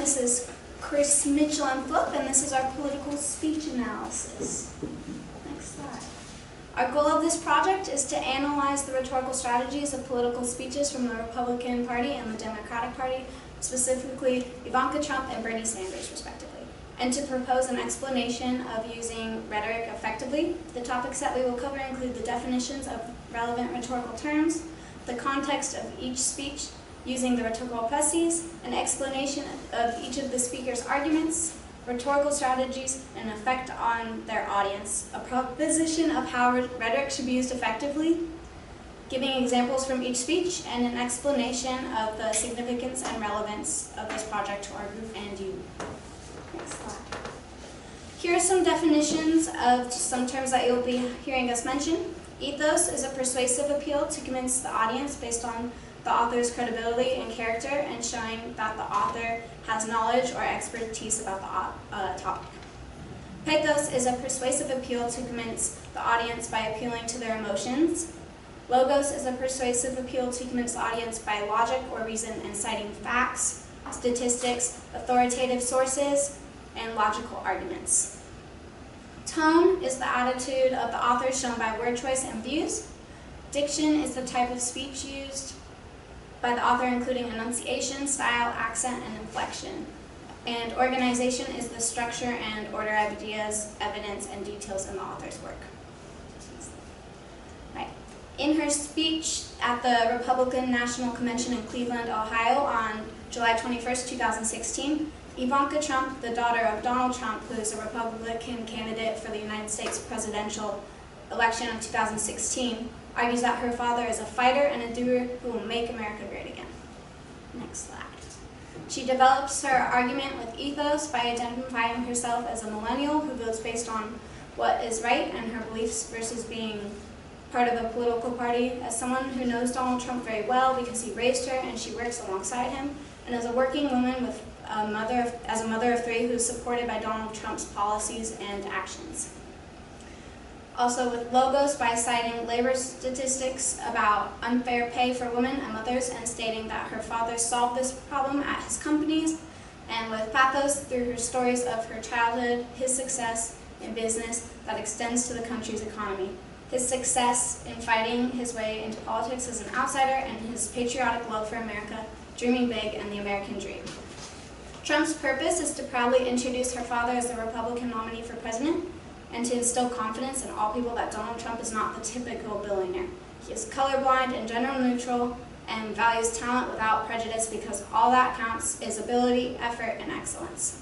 this is Chris, Mitchell, and Flip, and this is our political speech analysis. Next slide. Our goal of this project is to analyze the rhetorical strategies of political speeches from the Republican Party and the Democratic Party, specifically Ivanka Trump and Bernie Sanders, respectively, and to propose an explanation of using rhetoric effectively. The topics that we will cover include the definitions of relevant rhetorical terms, the context of each speech using the rhetorical processes, an explanation of each of the speaker's arguments, rhetorical strategies, and effect on their audience, a proposition of how rhetoric should be used effectively, giving examples from each speech, and an explanation of the significance and relevance of this project to our group and you. Next slide. Here are some definitions of some terms that you'll be hearing us mention. Ethos is a persuasive appeal to convince the audience based on the author's credibility and character and showing that the author has knowledge or expertise about the topic. Pathos is a persuasive appeal to convince the audience by appealing to their emotions. Logos is a persuasive appeal to convince the audience by logic or reason and citing facts, statistics, authoritative sources, and logical arguments. Tone is the attitude of the author shown by word choice and views. Diction is the type of speech used by the author, including enunciation, style, accent, and inflection. And organization is the structure and order of ideas, evidence, and details in the author's work. Right. In her speech at the Republican National Convention in Cleveland, Ohio on July 21st, 2016, Ivanka Trump, the daughter of Donald Trump, who is a Republican candidate for the United States presidential election of 2016, argues that her father is a fighter and a doer who will make America great again. Next slide. She develops her argument with ethos by identifying herself as a millennial who votes based on what is right and her beliefs versus being part of a political party, as someone who knows Donald Trump very well because he raised her and she works alongside him, and as a working woman with as a mother of three who is supported by Donald Trump's policies and actions. Also with logos by citing labor statistics about unfair pay for women and mothers and stating that her father solved this problem at his companies, and with pathos through her stories of her childhood, his success in business that extends to the country's economy, his success in fighting his way into politics as an outsider, and his patriotic love for America, dreaming big, and the American dream. Trump's purpose is to proudly introduce her father as the Republican nominee for president, and to instill confidence in all people that Donald Trump is not the typical billionaire. He is colorblind and gender neutral and values talent without prejudice because all that counts is ability, effort, and excellence.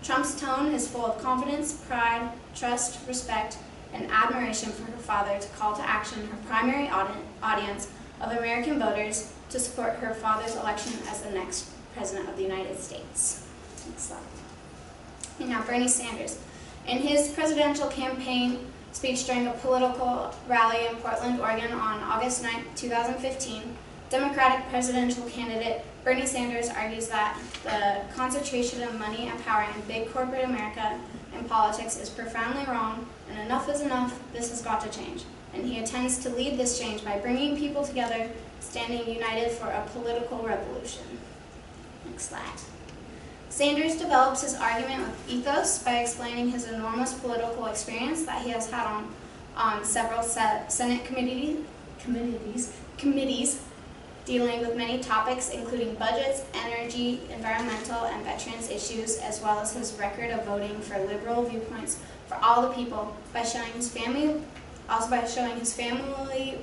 Trump's tone is full of confidence, pride, trust, respect, and admiration for her father to call to action her primary audience of American voters to support her father's election as the next President of the United States. Next slide. And now Bernie Sanders. In his presidential campaign speech during a political rally in Portland, Oregon on August 9, 2015, Democratic presidential candidate Bernie Sanders argues that the concentration of money and power in big corporate America and politics is profoundly wrong, and enough is enough, this has got to change. And he intends to lead this change by bringing people together, standing united for a political revolution. Next slide. Sanders develops his argument with ethos by explaining his enormous political experience that he has had on several Senate committees dealing with many topics, including budgets, energy, environmental, and veterans issues, as well as his record of voting for liberal viewpoints for all the people, by showing his family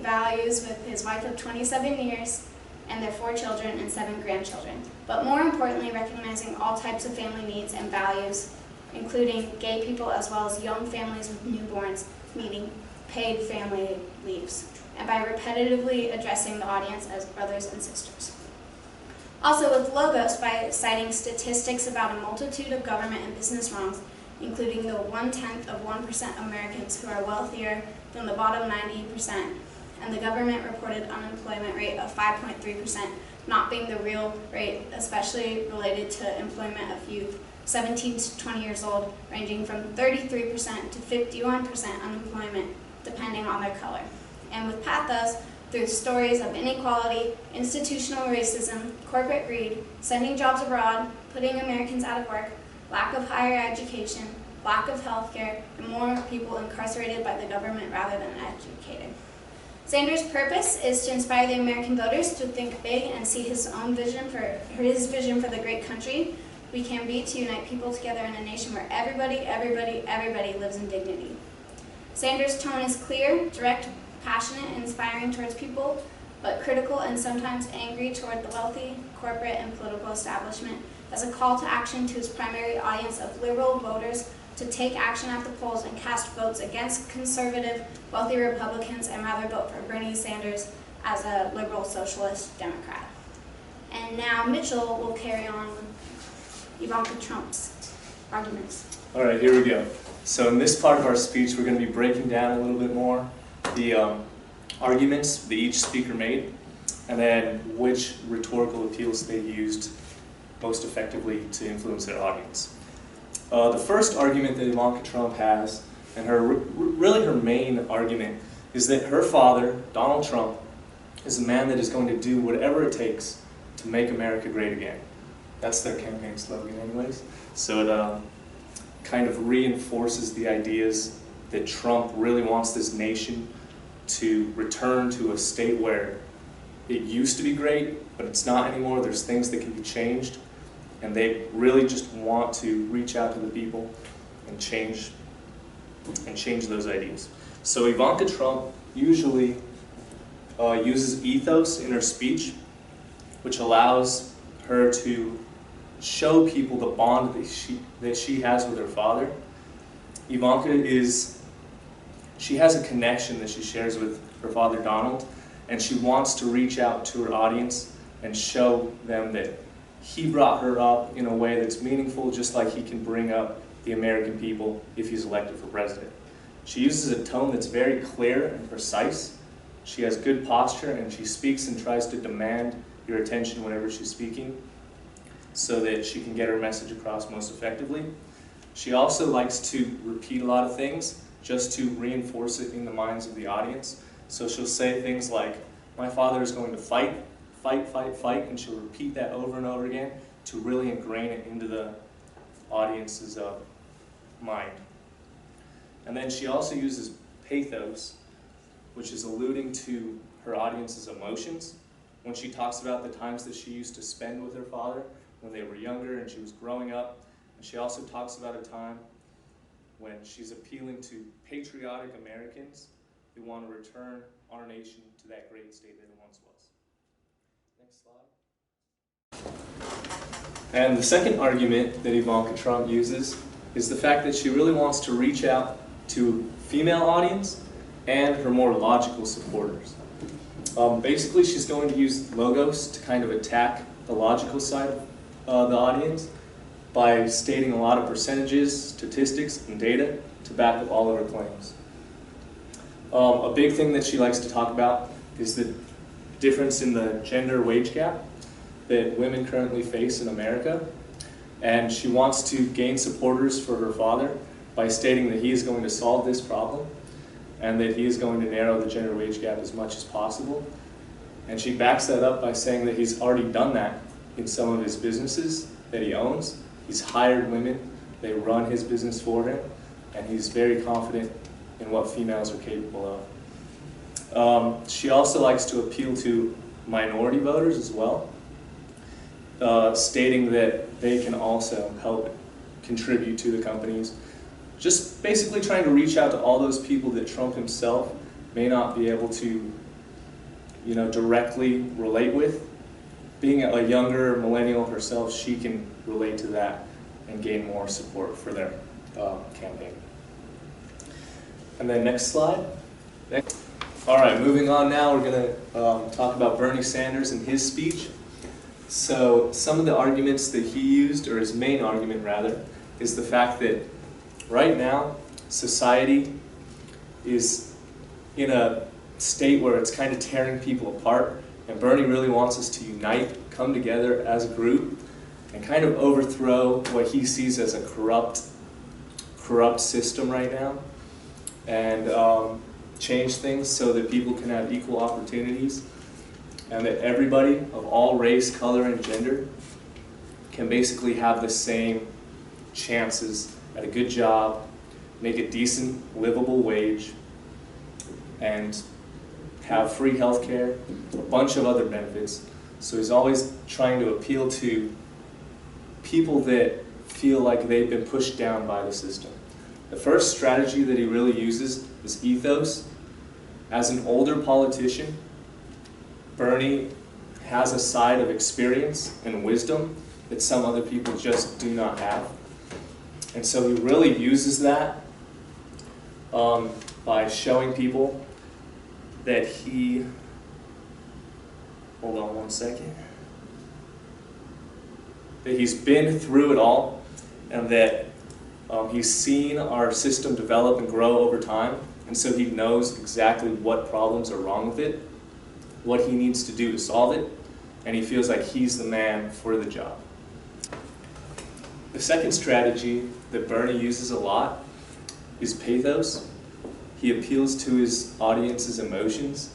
values with his wife of 27 years and their 4 children and 7 grandchildren, but more importantly, recognizing all types of family needs and values, including gay people as well as young families with newborns needing paid family leaves, and by repetitively addressing the audience as brothers and sisters. Also with logos by citing statistics about a multitude of government and business wrongs, including the 0.1% Americans who are wealthier than the bottom 90%, and the government reported unemployment rate of 5.3% not being the real rate, especially related to employment of youth 17 to 20 years old, ranging from 33% to 51% unemployment, depending on their color. And with pathos, through stories of inequality, institutional racism, corporate greed, sending jobs abroad, putting Americans out of work, lack of higher education, lack of health care, and more people incarcerated by the government rather than educated. Sanders' purpose is to inspire the American voters to think big and see his vision for the great country we can be, to unite people together in a nation where everybody lives in dignity. Sanders' tone is clear, direct, passionate, and inspiring towards people, but critical and sometimes angry toward the wealthy, corporate, and political establishment, as a call to action to his primary audience of liberal voters to take action at the polls and cast votes against conservative, wealthy Republicans and rather vote for Bernie Sanders as a liberal socialist Democrat. And now Mitchell will carry on Ivanka Trump's arguments. All right, here we go. So in this part of our speech, we're going to be breaking down a little bit more the arguments that each speaker made, and then which rhetorical appeals they used most effectively to influence their audience. The first argument that Ivanka Trump has, and really her main argument, is that her father, Donald Trump, is a man that is going to do whatever it takes to make America great again. That's their campaign slogan anyways. So it kind of reinforces the ideas that Trump really wants this nation to return to a state where it used to be great, but it's not anymore. There's things that can be changed, and they really just want to reach out to the people and change those ideas. So Ivanka Trump usually uses ethos in her speech, which allows her to show people the bond that she has with her father. Ivanka she has a connection that she shares with her father Donald, and she wants to reach out to her audience and show them that he brought her up in a way that's meaningful, just like he can bring up the American people if he's elected for president. She uses a tone that's very clear and precise. She has good posture, and she speaks and tries to demand your attention whenever she's speaking so that she can get her message across most effectively. She also likes to repeat a lot of things just to reinforce it in the minds of the audience. So she'll say things like, "My father is going to fight, fight, fight, fight," and she'll repeat that over and over again to really ingrain it into the audience's mind. And then she also uses pathos, which is alluding to her audience's emotions. When she talks about the times that she used to spend with her father when they were younger and she was growing up, and she also talks about a time when she's appealing to patriotic Americans who want to return our nation to that great state that it once was. Next slide. And the second argument that Ivanka Trump uses is the fact that she really wants to reach out to female audience and her more logical supporters. Basically, she's going to use logos to kind of attack the logical side of the audience by stating a lot of percentages, statistics, and data to back up all of her claims. A big thing that she likes to talk about is the difference in the gender wage gap that women currently face in America. And she wants to gain supporters for her father by stating that he is going to solve this problem and that he is going to narrow the gender wage gap as much as possible. And she backs that up by saying that he's already done that in some of his businesses that he owns. He's hired women, they run his business for him, and he's very confident in what females are capable of. She also likes to appeal to minority voters as well, stating that they can also help contribute to the companies. Just basically trying to reach out to all those people that Trump himself may not be able to, directly relate with. Being a younger millennial herself, she can relate to that and gain more support for their campaign. And then next slide. All right, moving on now, we're going to talk about Bernie Sanders and his speech. So some of the arguments that he used, or his main argument rather, is the fact that right now society is in a state where it's kind of tearing people apart, and Bernie really wants us to unite, come together as a group, and kind of overthrow what he sees as a corrupt system right now. And change things so that people can have equal opportunities and that everybody of all race, color, and gender can basically have the same chances at a good job, make a decent, livable wage, and have free health care, a bunch of other benefits. So he's always trying to appeal to people that feel like they've been pushed down by the system. The first strategy that he really uses is ethos. As an older politician, Bernie has a side of experience and wisdom that some other people just do not have. And so he really uses that by showing people that he, hold on one second, that he's been through it all and that he's seen our system develop and grow over time, and so he knows exactly what problems are wrong with it, what he needs to do to solve it, and he feels like he's the man for the job. The second strategy that Bernie uses a lot is pathos. He appeals to his audience's emotions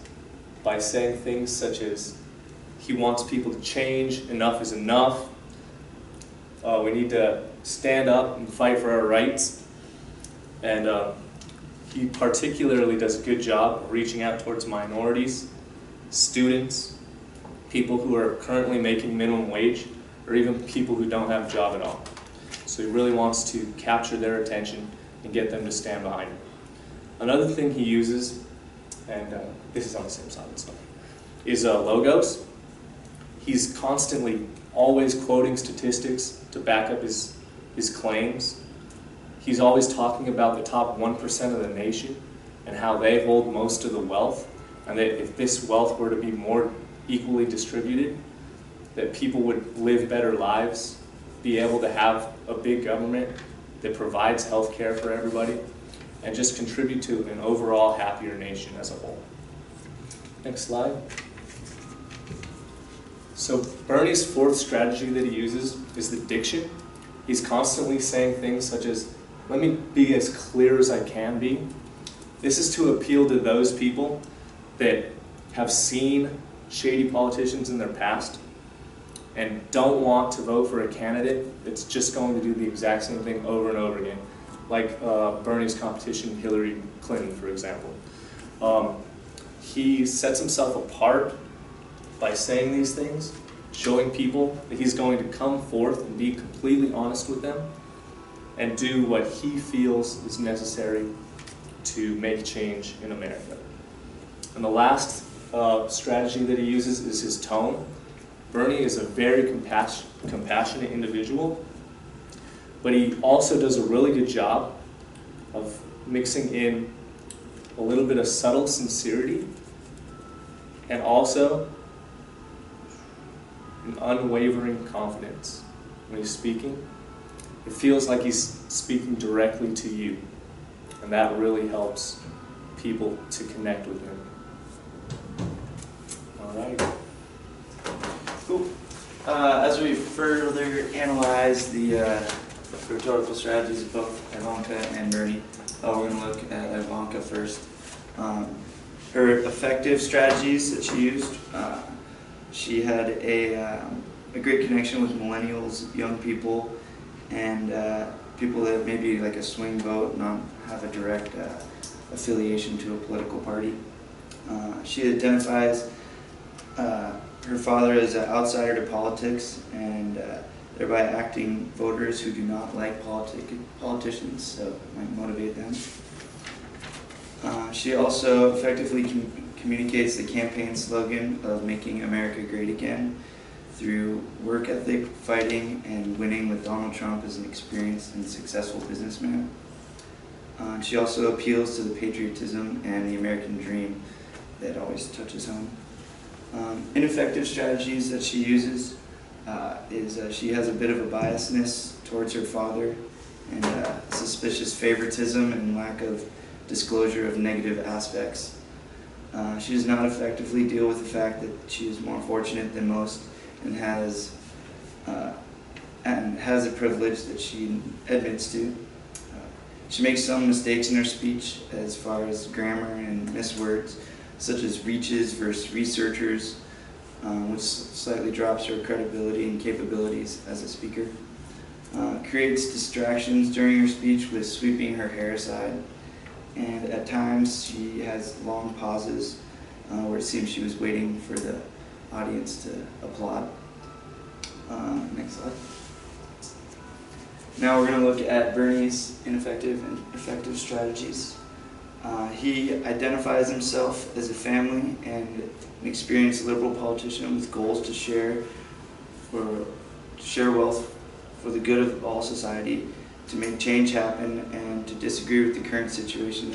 by saying things such as, he wants people to change, enough is enough, we need to stand up and fight for our rights, and he particularly does a good job of reaching out towards minorities, students, people who are currently making minimum wage, or even people who don't have a job at all. So he really wants to capture their attention and get them to stand behind him. Another thing he uses, and this is on the same side, it's funny, is logos. He's constantly always quoting statistics to back up his claims. He's always talking about the top 1% of the nation and how they hold most of the wealth, and that if this wealth were to be more equally distributed, that people would live better lives, be able to have a big government that provides health care for everybody, and just contribute to an overall happier nation as a whole. Next slide. So Bernie's fourth strategy that he uses is the diction. He's constantly saying things such as, let me be as clear as I can be. This is to appeal to those people that have seen shady politicians in their past and don't want to vote for a candidate that's just going to do the exact same thing over and over again, like Bernie's competition, Hillary Clinton, for example. He sets himself apart by saying these things, showing people that he's going to come forth and be completely honest with them and do what he feels is necessary to make change in America. And the last strategy that he uses is his tone. Bernie is a very compassionate individual, but he also does a really good job of mixing in a little bit of subtle sincerity and also an unwavering confidence when he's speaking. It feels like he's speaking directly to you, and that really helps people to connect with him. All right. Cool. As we further analyze the rhetorical strategies of both Ivanka and Bernie, we're going to look at Ivanka first. Her effective strategies that she used, she had a great connection with millennials, young people, and people that maybe like a swing vote, not have a direct affiliation to a political party. She identifies her father as an outsider to politics, and thereby acting voters who do not like politicians, so it might motivate them. She also effectively communicates the campaign slogan of making America great again through work ethic, fighting, and winning with Donald Trump as an experienced and successful businessman. She also appeals to the patriotism and the American dream that always touches home. Ineffective strategies that she uses is she has a bit of a biasness towards her father and suspicious favoritism and lack of disclosure of negative aspects. She does not effectively deal with the fact that she is more fortunate than most and has a privilege that she admits to. She makes some mistakes in her speech as far as grammar and miswords, such as reaches versus researchers, which slightly drops her credibility and capabilities as a speaker. Creates distractions during her speech with sweeping her hair aside, and at times she has long pauses where it seems she was waiting for the audience to applaud. Next slide. Now we're going to look at Bernie's ineffective and effective strategies. He identifies himself as a family and an experienced liberal politician with goals to share wealth for the good of all society, to make change happen, and to disagree with the current situation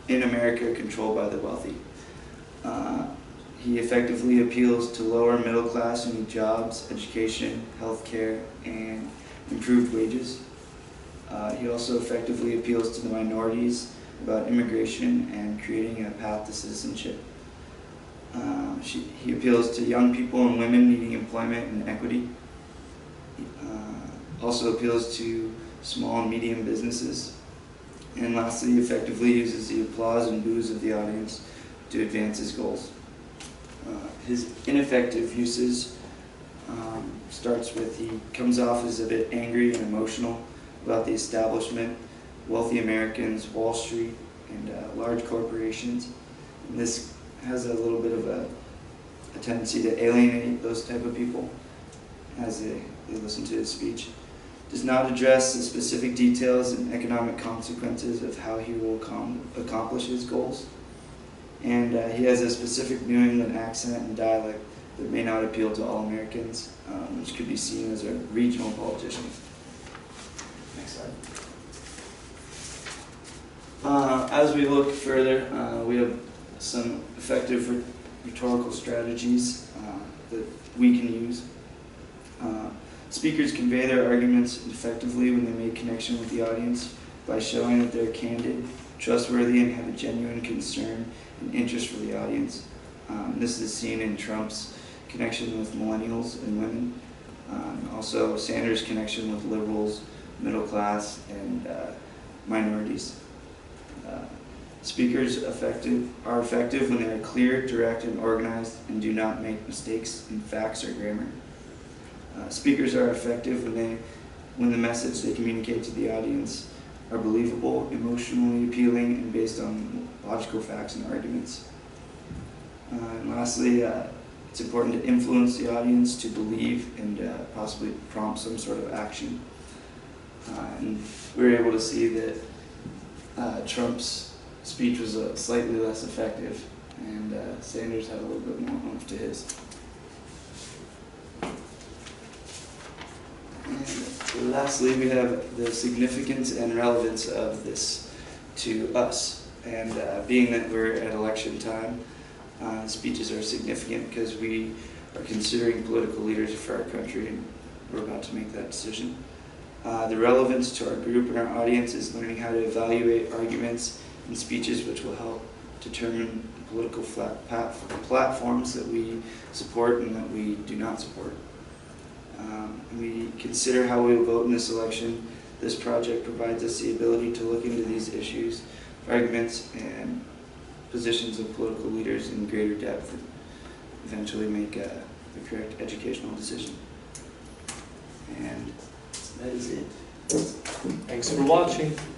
in America controlled by the wealthy. He effectively appeals to lower middle class who need jobs, education, health care, and improved wages. He also effectively appeals to the minorities about immigration and creating a path to citizenship. He appeals to young people and women needing employment and equity. Also appeals to small and medium businesses. And lastly, effectively uses the applause and boos of the audience to advance his goals. His ineffective uses starts with he comes off as a bit angry and emotional about the establishment, wealthy Americans, Wall Street, and large corporations. And this has a little bit of a tendency to alienate those type of people as they listen to his speech. Does not address the specific details and economic consequences of how he will accomplish his goals. And he has a specific New England accent and dialect that may not appeal to all Americans, which could be seen as a regional politician. Next slide. As we look further, we have some effective rhetorical strategies that we can use. Speakers convey their arguments effectively when they make connection with the audience by showing that they're candid, trustworthy, and have a genuine concern and interest for the audience. This is seen in Trump's connection with millennials and women, also Sanders' connection with liberals, middle class, and minorities. Speakers are effective when they are clear, direct, and organized, and do not make mistakes in facts or grammar. Speakers are effective when the message they communicate to the audience are believable, emotionally appealing, and based on logical facts and arguments. And lastly, it's important to influence the audience to believe and possibly prompt some sort of action. And we were able to see that Trump's speech was slightly less effective, and Sanders had a little bit more oomph to his. And lastly, we have the significance and relevance of this to us. And being that we're at election time, speeches are significant because we are considering political leaders for our country, and we're about to make that decision. The relevance to our group and our audience is learning how to evaluate arguments and speeches, which will help determine political platforms that we support and that we do not support. We consider how we will vote in this election. This project provides us the ability to look into these issues, arguments, and positions of political leaders in greater depth and eventually make the correct educational decision. And that is it. Thanks for watching.